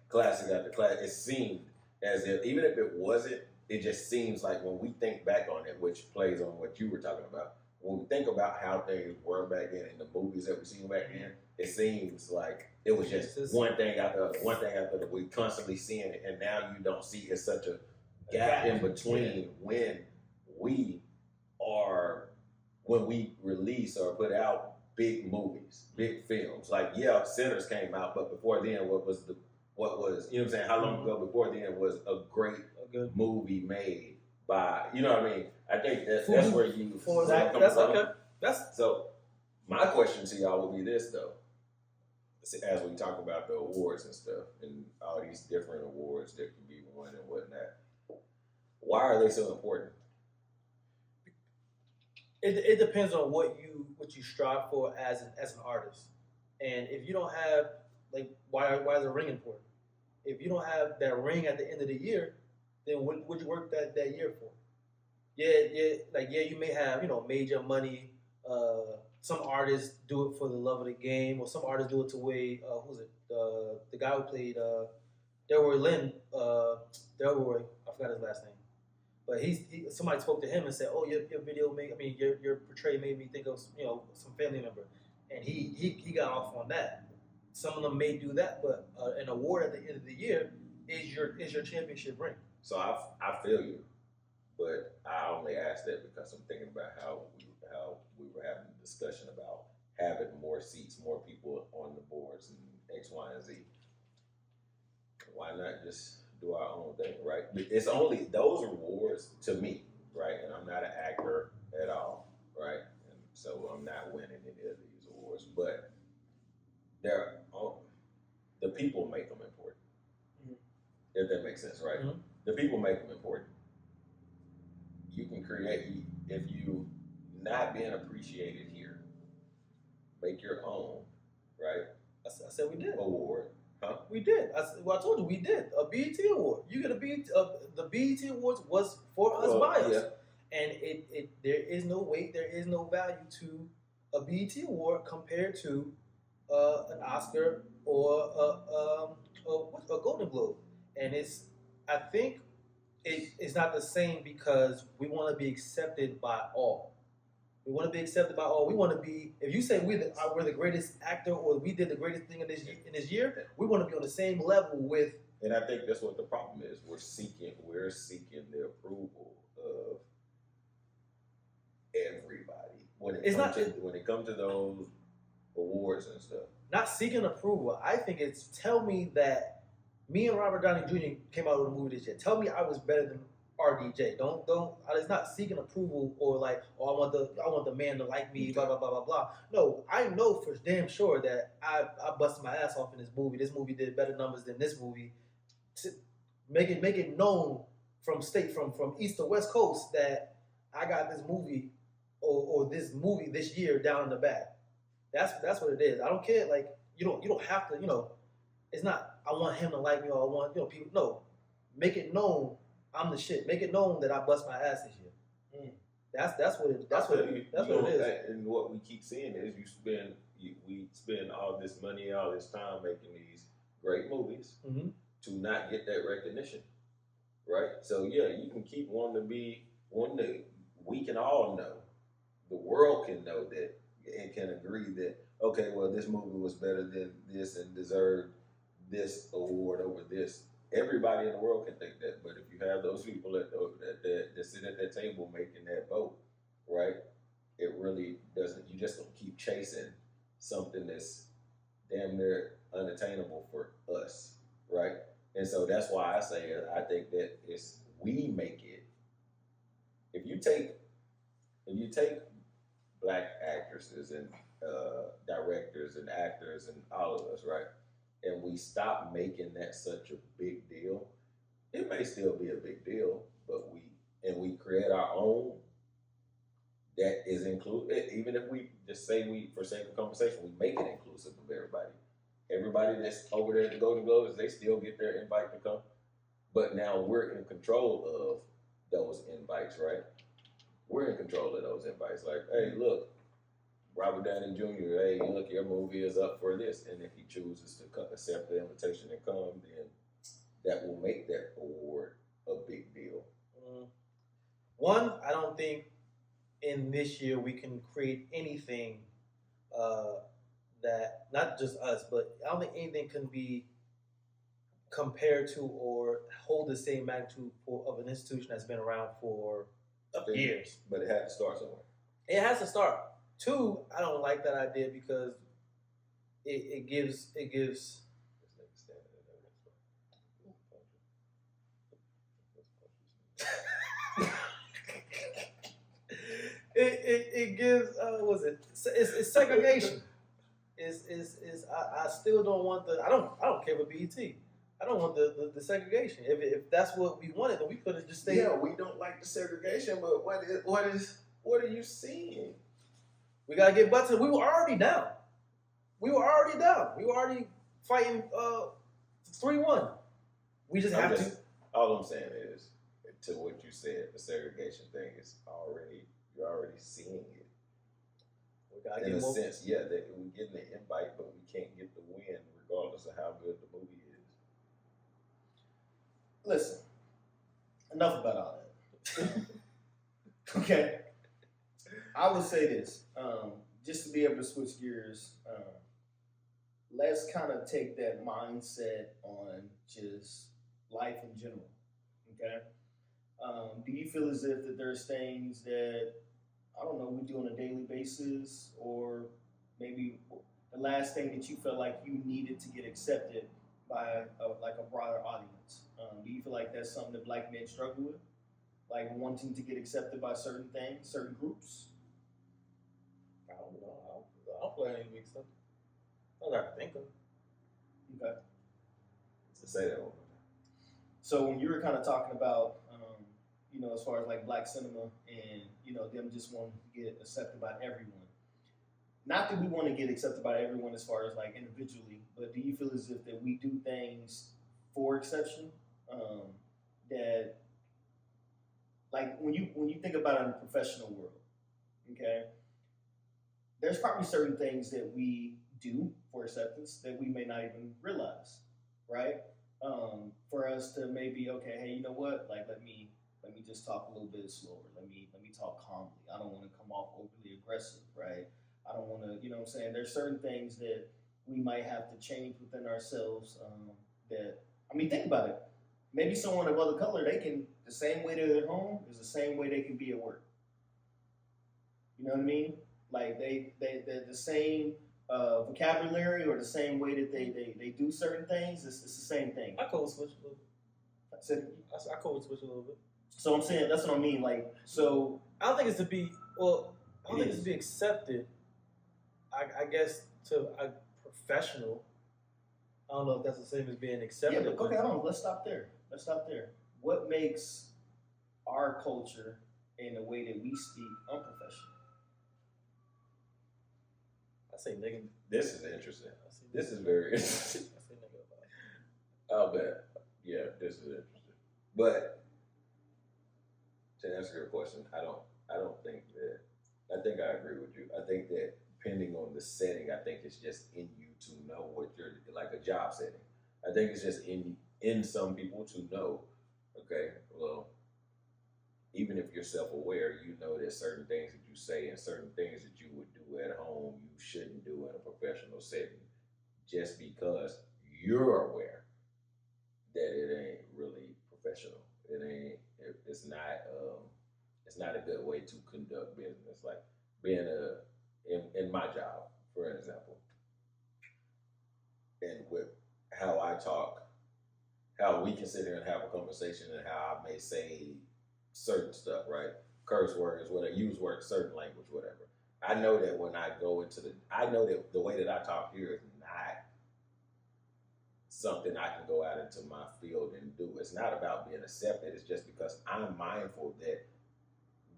classic after classic. It seemed as if even if it wasn't, it just seems like when we think back on it, which plays on what you were talking about. When we think about how things were back then in the movies that we seen back then, it seems like it was just one thing after the other, one thing after the other. We constantly seeing it, and now you don't see it's such a gap in between when we release or put out big movies, big films. Like Sinners came out, but before then, what was you know what I'm saying? How long ago before then was a good movie made by what I mean? I think that's where you. That's okay. So my question to y'all will be this though. As we talk about the awards and stuff, and all these different awards that can be won and whatnot, why are they so important? It depends on what you strive for as an artist, and if you don't have why is a ring important? If you don't have that ring at the end of the year, then what would you work that year for? You may have major money. Some artists do it for the love of the game, or some artists do it to way. Who's it? The guy who played Delroy, I forgot his last name, but somebody spoke to him and said, your video your portray made me think of some family member, and he got off on that. Some of them may do that, but an award at the end of the year is your championship ring. So I feel you, but I only asked that because I'm thinking about how we were having a discussion about having more seats, more people on the boards, and X, Y, and Z. Why not just do our own thing, right? It's only those awards to me, right? And I'm not an actor at all, right? And so I'm not winning any of these awards, but the people make them important. Mm-hmm. If that makes sense, right? Mm-hmm. The people make them important. You can create, if you not being appreciated here, make your own, right? I said we did. Award. Huh? We did. I told you we did. A BET award. You get a BET. The BET awards was for us by us. Yeah. And there is no weight, there is no value to a BET award compared to an Oscar or a Golden Globe. And I think it's not the same because we want to be accepted by all. We want to be accepted by all. We want to be. If you say we're the greatest actor or we did the greatest thing in this year, we want to be on the same level with. And I think that's what the problem is. We're seeking the approval of everybody when it comes to those awards and stuff. Not seeking approval. I think it's tell me that me and Robert Downey Jr. came out with a movie this year. Tell me I was better than RDJ. Don't. It's not seeking approval or like, I want the man to like me. Blah blah blah blah blah. No, I know for damn sure that I busted my ass off in this movie. This movie did better numbers than this movie. To make it known from east to west coast that I got this movie or this movie this year down in the bag. That's what it is. I don't care. Like you don't have to, it's not I want him to like me or I want people. No, make it known I'm the shit. Make it known that I bust my ass this year. That's what it is. And what we keep seeing is we spend all this money, all this time making these great movies to not get that recognition, right? So yeah, you can keep wanting to be one that we can all know, the world can know that and can agree that okay, well this movie was better than this and deserved this award over this. Everybody in the world can think that, but if you have those people that sit at that table making that vote, right? It really doesn't. You just don't keep chasing something that's damn near unattainable for us, right? And so that's why I say I think that it's we make it. If you take black actresses and directors and actors and all of us, right? And we stop making that such a big deal, it may still be a big deal, but we create our own that is inclusive. Even if we just say for sake of conversation, we make it inclusive of everybody. Everybody that's over there at the Golden Globes, they still get their invite to come. But now we're in control of those invites, right? We're in control of those invites. Like, hey, look, Robert Downey Jr., hey, look, your movie is up for this. And if he chooses to accept the invitation and come, then that will make that award a big deal. One, I don't think in this year we can create anything that, not just us, but I don't think anything can be compared to or hold the same magnitude of an institution that's been around for years. But it has to start somewhere. It has to start. Two, I don't like that idea because it gives it gives it's segregation. I still don't want I don't care about BET. I don't want the segregation. If that's what we wanted, then we could have just stayed. Yeah, we don't like the segregation, but what are you seeing? We gotta get butts. We were already down. We were already fighting 3-1. We just have to. All I'm saying is, to what you said, the segregation thing is you're already seeing it. We gotta in get a more. sense, yeah, that we're getting the invite, but we can't get the win, regardless of how good the movie is. Listen, enough about all that. Okay. I would say this, just to be able to switch gears, let's kind of take that mindset on just life in general, okay? Do you feel as if that there's things that, I don't know, we do on a daily basis, or maybe the last thing that you felt like you needed to get accepted by a broader audience? Do you feel like that's something that black men struggle with? Like wanting to get accepted by certain things, certain groups? I don't know. I don't play any big stuff. All I can think of. Okay. To say that one. So when you were kind of talking about, as far as like black cinema and, them just wanting to get accepted by everyone. Not that we want to get accepted by everyone as far as like individually, but do you feel as if that we do things for exception? That, like when you think about it in the professional world, okay, there's probably certain things that we do for acceptance that we may not even realize, right? For us to maybe, okay, hey, you know what? Like, let me just talk a little bit slower. Let me talk calmly. I don't want to come off overly aggressive, right? I don't want to, what I'm saying? There's certain things that we might have to change within ourselves. Think about it. Maybe someone of other color, the same way they're at home is the same way they can be at work. You know what I mean? Like they're the same vocabulary or the same way that they do certain things. It's the same thing. I code switch a little bit. I code switch a little bit. So I'm saying that's what I mean. Like, so I don't think it's to be. Well, I don't think it's to be accepted. I guess to a professional. I don't know if that's the same as being accepted. Yeah, but okay, hold on. Let's stop there. What makes our culture and the way that we speak unprofessional? say nigga. This is interesting. I say This is very interesting. I say nigga about it. I'll bet. Yeah, this is interesting. But to answer your question, I don't think that. I think I agree with you. I think that depending on the setting, I think it's just in you to know what you're like a job setting. I think it's just in some people to know. Okay, well, even if you're self-aware, you know that certain things that you say and certain things that you would do at home, you shouldn't do in a professional setting, just because you're aware that it ain't really professional. It ain't. It's not. It's not a good way to conduct business. Like being in my job, for example, and with how I talk, how we can sit here and have a conversation, and how I may say certain stuff, right? Curse words, whatever, use words, certain language, whatever. I know that when I go into I know that the way that I talk here is not something I can go out into my field and do. It's not about being accepted. It's just because I'm mindful that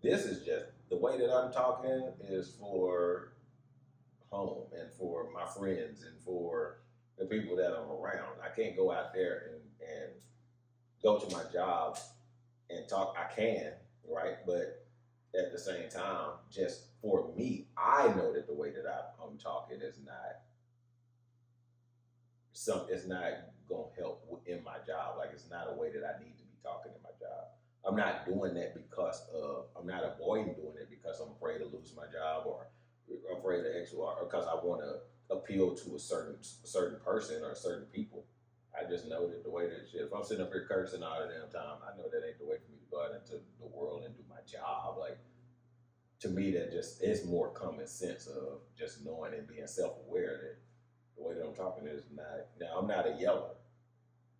this is just the way that I'm talking is for home and for my friends and for the people that I'm around. I can't go out there and go to my job and talk. I can, right? But at the same time, just for me, I know that the way that I'm talking is not it's not gonna help in my job. Like it's not a way that I need to be talking in my job. I'm not doing that I'm not avoiding doing it because I'm afraid to lose my job or afraid of X or because I want to appeal to a certain person or certain people. I just know that the way that shit, if I'm sitting up here cursing all the damn time, I know that ain't the way for me to go out into the world and do my job. Like, to me, that just is more common sense of just knowing and being self-aware that the way that I'm talking is not. Now, I'm not a yeller.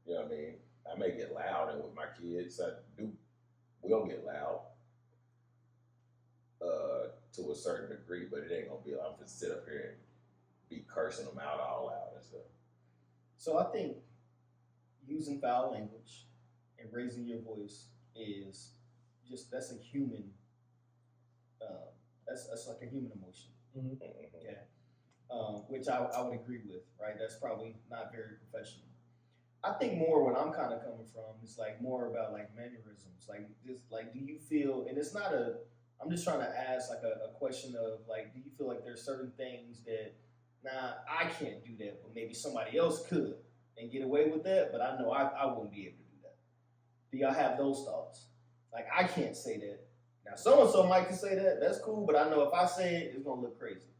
You know what I mean? I may get loud, and with my kids, we'll get loud to a certain degree, but it ain't gonna be. I'm gonna sit up here and be cursing them out all loud and stuff. So I think using foul language and raising your voice is that's a human. That's like a human emotion. Mm-hmm. Okay. Which I would agree with, right? That's probably not very professional. I think more what I'm kind of coming from is like more about like mannerisms. Like just like, do you feel, and it's not I'm just trying to ask like a question of like, do you feel like there's certain things that, I can't do that, but maybe somebody else could and get away with that, but I know I wouldn't be able to do that. Do y'all have those thoughts? Like, I can't say that. Now, so-and-so might can say that. That's cool, but I know if I say it, it's going to look crazy.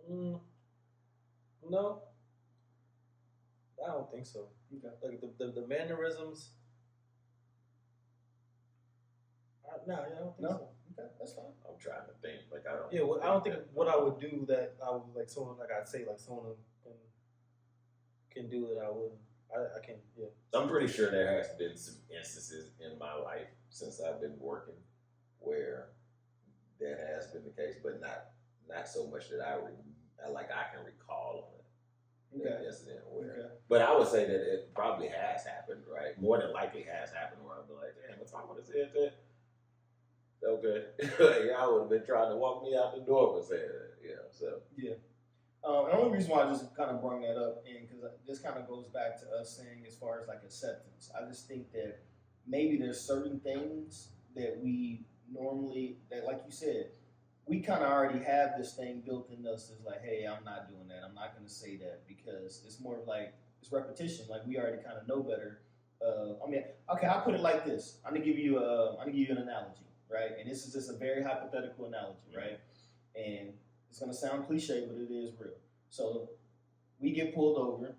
No. I don't think so. Okay. Like, the mannerisms, I don't think so. Okay, that's fine. I'm trying to think. Like, I don't. Yeah, well, I don't think what I would do that I would like someone like I'd say like someone can do that I wouldn't. I can't. Yeah. I'm pretty sure there has been some instances in my life since I've been working where that has been the case, but not so much that I can recall on it. Okay. Incident where. Okay. But I would say that it probably has happened, right? More than likely has happened where I'd be like, damn, if I would have said that. Okay, y'all would have been trying to walk me out the door for saying that. Yeah, so. Yeah. The only reason why I just kind of brought that up, and because this kind of goes back to us saying as far as like acceptance, I just think that maybe there's certain things that we normally, that like you said, we kind of already have this thing built in us that's like, hey, I'm not doing that. I'm not going to say that because it's more like, it's repetition. Like we already kind of know better. Okay, I'll put it like this. I'm gonna give you an analogy. Right, and this is just a very hypothetical analogy, right? And it's gonna sound cliche, but it is real. So we get pulled over,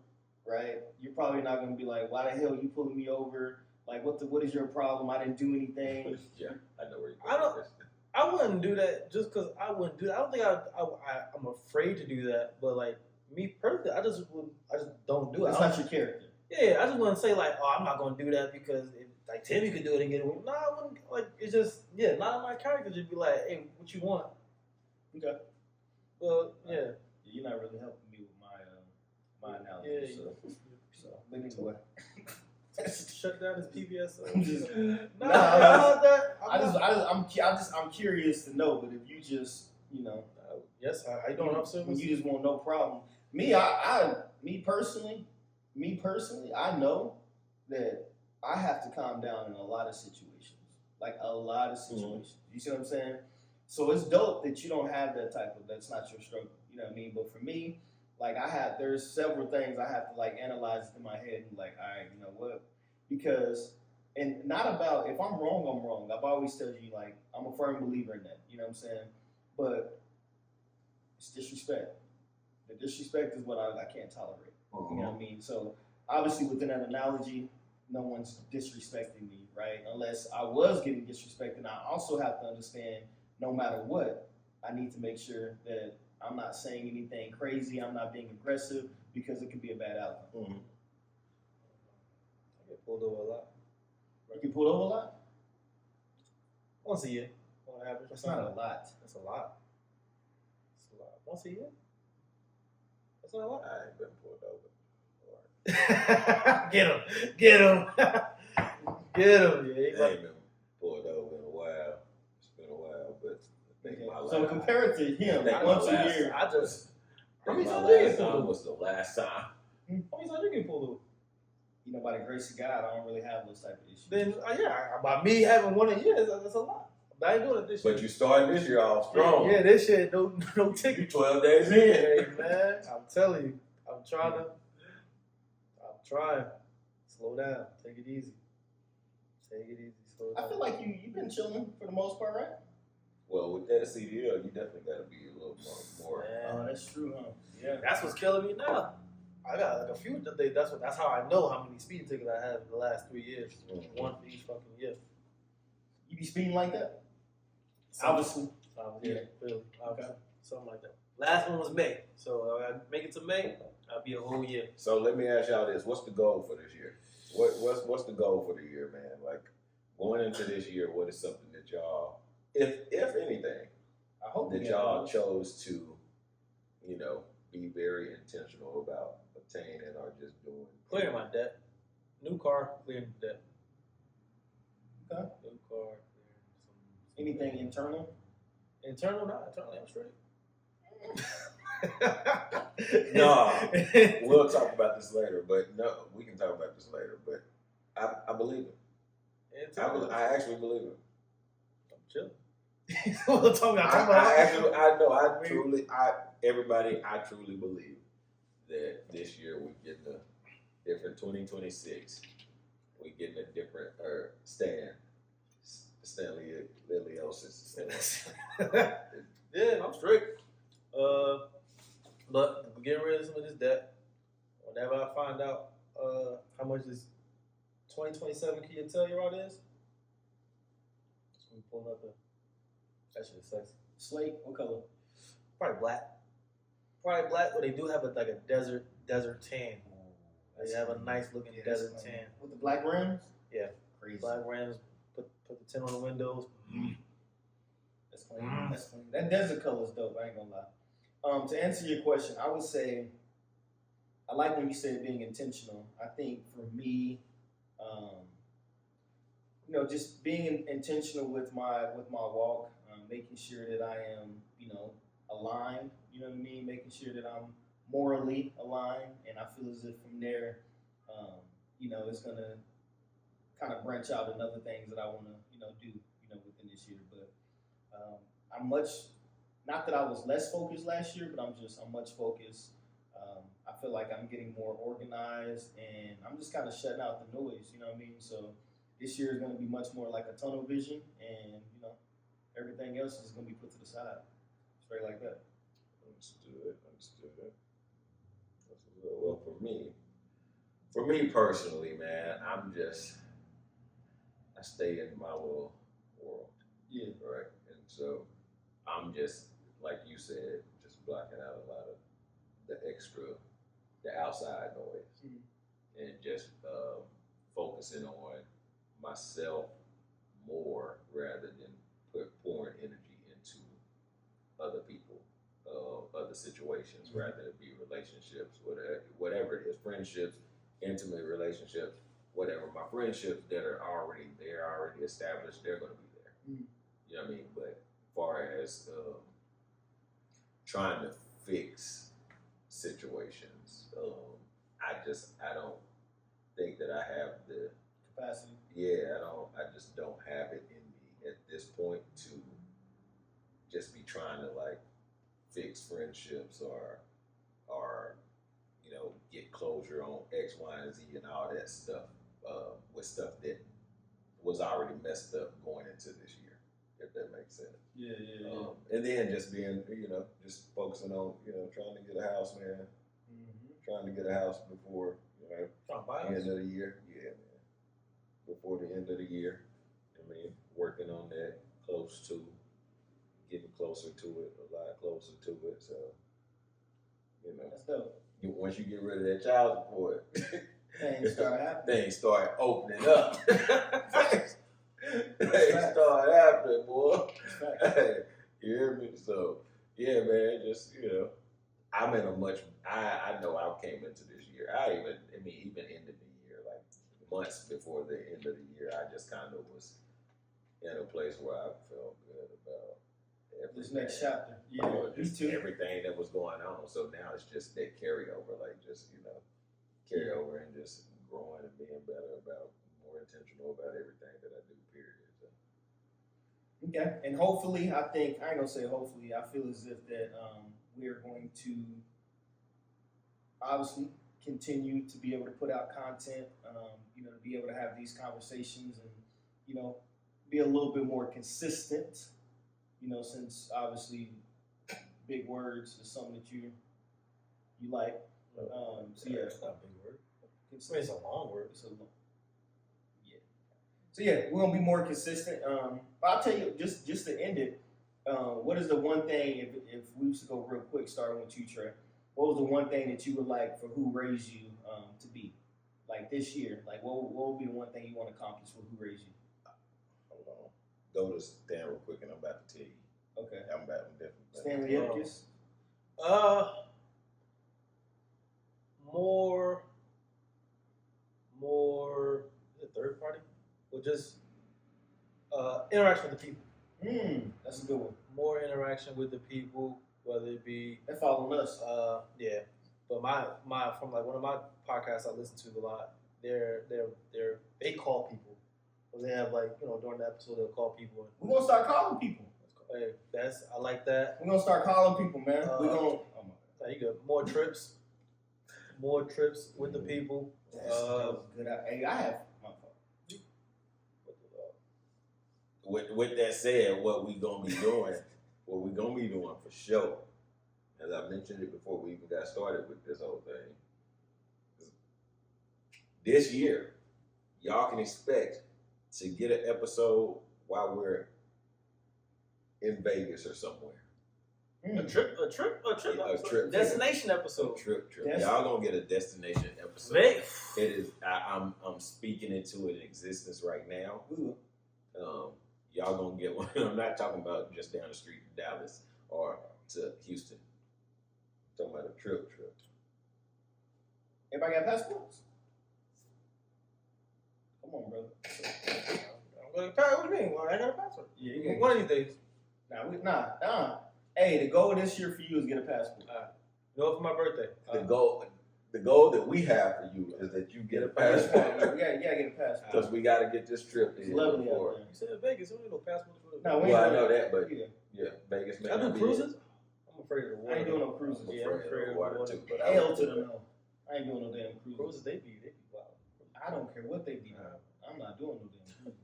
right? You're probably not gonna be like, "Why the hell are you pulling me over? Like, what is your problem? I didn't do anything." Yeah, I know where you're going. I wouldn't do that just because I wouldn't do that. I don't think I'm afraid to do that, but like me personally, I just don't do it. That's not your character. Yeah, I just wouldn't say like, "Oh, I'm not gonna do that because." Like Timmy could do it and get away. No, I wouldn't. Like it's just not in my character. Just be like, hey, what you want? Okay. Well, yeah. You're not really helping me with my analogy. Yeah. So but anyway. Shut down his PBS. I'm curious to know. But if you just Yes, how you doing, officer? When you just want no problem. Me personally, I know that I have to calm down in a lot of situations. Like a lot of situations. You see what I'm saying? So it's dope that you don't have that's not your struggle. You know what I mean? But for me, like there's several things I have to like analyze in my head and like, all right, you know what? Because, and not about, if I'm wrong, I'm wrong. I've always told you, like, I'm a firm believer in that. You know what I'm saying? But it's disrespect. The disrespect is what I can't tolerate. You know what I mean? So obviously within that analogy, no one's disrespecting me, right? Unless I was getting disrespected. I also have to understand, no matter what, I need to make sure that I'm not saying anything crazy. I'm not being aggressive because it could be a bad outcome. I get pulled over a lot. You get pulled over a lot? Once a year, on average. That's not a lot. That's a lot. That's a lot. Once a year? That's not a lot. I ain't been pulled over. Get him. Get him. Get him. Yeah, I ain't been pulled over in a while. It's been a while, but I think my So last, compare it to him, I think once my a last- year. I just. How I many think my times you get last pulled time over? was the last time. How many times you get pulled over? You know, by the grace of God, I don't really have those type of issues. Then, by me having one a year, that's a lot. But I ain't doing it this year. But you started this year off strong. Yeah, this shit, no You ticket. 12 days in. Hey, man, I'm telling you, I'm trying. Slow down. Take it easy. Slow down. I feel like you've been chilling for the most part, right? Well, with that CDL, you definitely got to be a little more. Man, Oh, that's true, huh? Yeah. that's what's killing me now. I got like a few. That's how I know how many speeding tickets I have in the last 3 years. One for each fucking year. You be speeding like that? Obviously. Yeah. Really. Obviously. Something like that. Last one was May. So I make it to May, I'll be a whole year. So let me ask y'all this: what's the goal for this year? What's the goal for the year, man? Like going into this year, what is something that y'all, if anything, I hope that y'all chose to, be very intentional about obtaining or just doing? Clearing my debt. New car, clearing the debt. Okay. New car, clearing some. Anything internal? Internal? Not internally, I'm straight. No, we'll talk about this later. But no, we can talk about this later. But I believe it. I actually believe it. I'm chilling. We'll talk about. I truly believe that this year we get a different 2026. We getting a different Stanley Liliosis. Yeah, I'm straight. But getting rid of some of this debt. Whenever I find out how much this 2027 Kia Telluride is, we pulling up that shit is sexy. Slate? What color? Probably black, but they do have a desert tan. They have a nice looking desert tan with the black rims. Yeah, crazy. Black rims. Put the tint on the windows. That's clean. That's clean. That desert color is dope. I ain't gonna lie. To answer your question, I would say I like when you say being intentional. I think for me, just being intentional with my walk, making sure that I am, aligned. You know what I mean? Making sure that I'm morally aligned, and I feel as if from there, it's gonna kind of branch out in other things that I want to, do, within this year. But I'm not that I was less focused last year, but I'm much focused. I feel like I'm getting more organized, and I'm just kind of shutting out the noise. You know what I mean? So this year is going to be much more like a tunnel vision, and everything else is going to be put to the side, straight like that. Understood. Well, for me personally, man, I stay in my little world. Yeah. Right. And so I'm just, like you said, just blocking out a lot of the outside noise, and just focusing on myself more rather than pouring energy into other people, other situations, rather than be relationships, whatever it is, friendships, intimate relationships, whatever. My friendships that are already there, already established, they're going to be there. You know what I mean? But as far as trying to fix situations. I don't think that I have the Capacity. yeah, I just don't have it in me at this point to just be trying to like fix friendships or get closure on X, Y, and Z and all that stuff with stuff that was already messed up going into this year, if that makes sense. Yeah. And then just being, just focusing on, trying to get a house, man. Trying to get a house before, the end of the year. Yeah, man. Before the end of the year. I mean, working on that, getting closer to it, a lot closer to it. So, That's dope. Once you get rid of that child support, Things start happening. Things start opening up. Things start happening, boy. Hey, you hear me? So, yeah, man, just, I'm in a much, I know I came into this year. Even ended the year, like months before the end of the year, I just kind of was in a place where I felt good about everything. This next chapter. Yeah, just everything that was going on. So now it's just that carryover, like just, carry over and just growing and being better more intentional about everything that I do, period. So. Okay, and hopefully, I ain't gonna say hopefully, I feel as if that we are going to obviously continue to be able to put out content, to be able to have these conversations and, be a little bit more consistent, since obviously big words is something that you like. So yeah, it's not a big word. It's a long word. Yeah. So yeah, we're gonna be more consistent. But I'll tell you, just to end it, what is the one thing if we used to go real quick, starting with you, Trey? What was the one thing that you would like for Who Raised You to be, like this year? Like what would be the one thing you want to accomplish with Who Raised You? Hold on, go to Stan real quick, and I'm about to tell you. Okay. I'm definitely. Stanley Ipkiss. More the third party, or just interaction with the people. That's a good one. More interaction with the people, whether it be They're following us. Yeah. But my from like one of my podcasts I listen to a lot, they call people. They have during the episode they'll call people. We're gonna start calling people. Hey, I like that. We're gonna start calling people, man. We're gonna. Oh my God. You got more trips with the people. That was good. Hey, I have my phone. With that said, what we gonna be doing for sure, as I mentioned it before we even got started with this whole thing, this year, y'all can expect to get an episode while we're in Vegas or somewhere. A trip. Destination episode. A trip. Y'all gonna get a destination episode. It is. I'm speaking into an existence right now. Y'all gonna get one. I'm not talking about just down the street in Dallas or to Houston. I'm talking about a trip. Everybody got passports? Come on, brother. What do you mean? Well, I got a passport. Yeah, you got one of these days. Nah. Hey, the goal this year for you is get a passport. For my birthday. The goal that we have for you is that you get a passport. You gotta get a passport. Because we got to get this trip. It's lovely out there. You said Vegas, we don't need no passports for No, well, I know that, but yeah, Vegas. I do cruises. I'm afraid of the water. I ain't doing no cruises. I'm afraid of the water too. But hell to the no. I ain't doing no damn cruises. Cruises, they be wild. I don't care what they be. I'm not doing no damn cruises.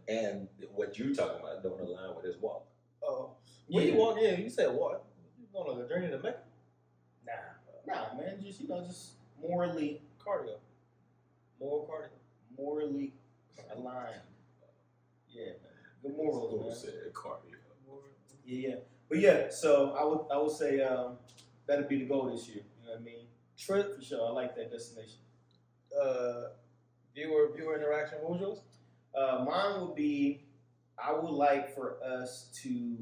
And what you talking about don't align with his walk. Oh, when you walk in, you said what? You going on a journey to Mecca? Nah, man. Just morally Cardio. Moral cardio. Morally aligned. Yeah, man. Good morals, man. Said cardio. Yeah. But yeah, so I would say that'd be the goal this year. You know what I mean? Trip for sure. I like that destination. Viewer interaction. What was yours? Mine would be, I would like for us to,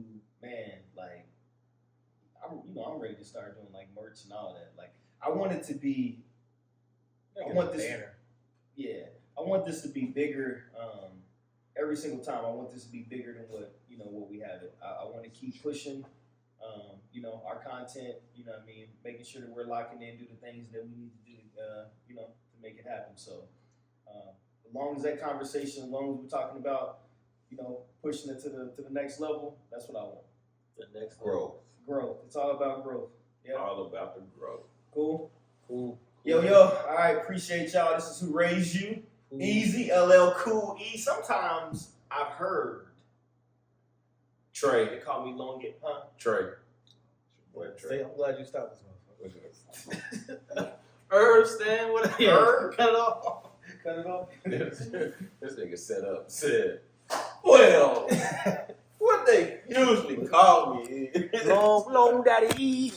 I'm ready to start doing like merch and all that. Like, I want it to be, I want this to be bigger. Every single time, I want this to be bigger than what we have it. I want to keep pushing You know, our content, you know what I mean, making sure that we're locking in, do the things that we need to do, you know, to make it happen. So as long as that conversation, as long as we're talking about, you know, pushing it to the next level, that's what I want. The next Growth. Growth. It's all about growth. Yeah. All about the growth. Cool. Cool. Yo. All right. Appreciate y'all. This is Who Raised You. Cool. Easy. LL Cool E. Sometimes I've heard Trey. they call me Longet, huh? Trey. Say, I'm glad you stopped this motherfucker. Herb Stan, what? Herb? Cut it off. Cut it off. This nigga set up said, well, what they usually call me is Long daddy.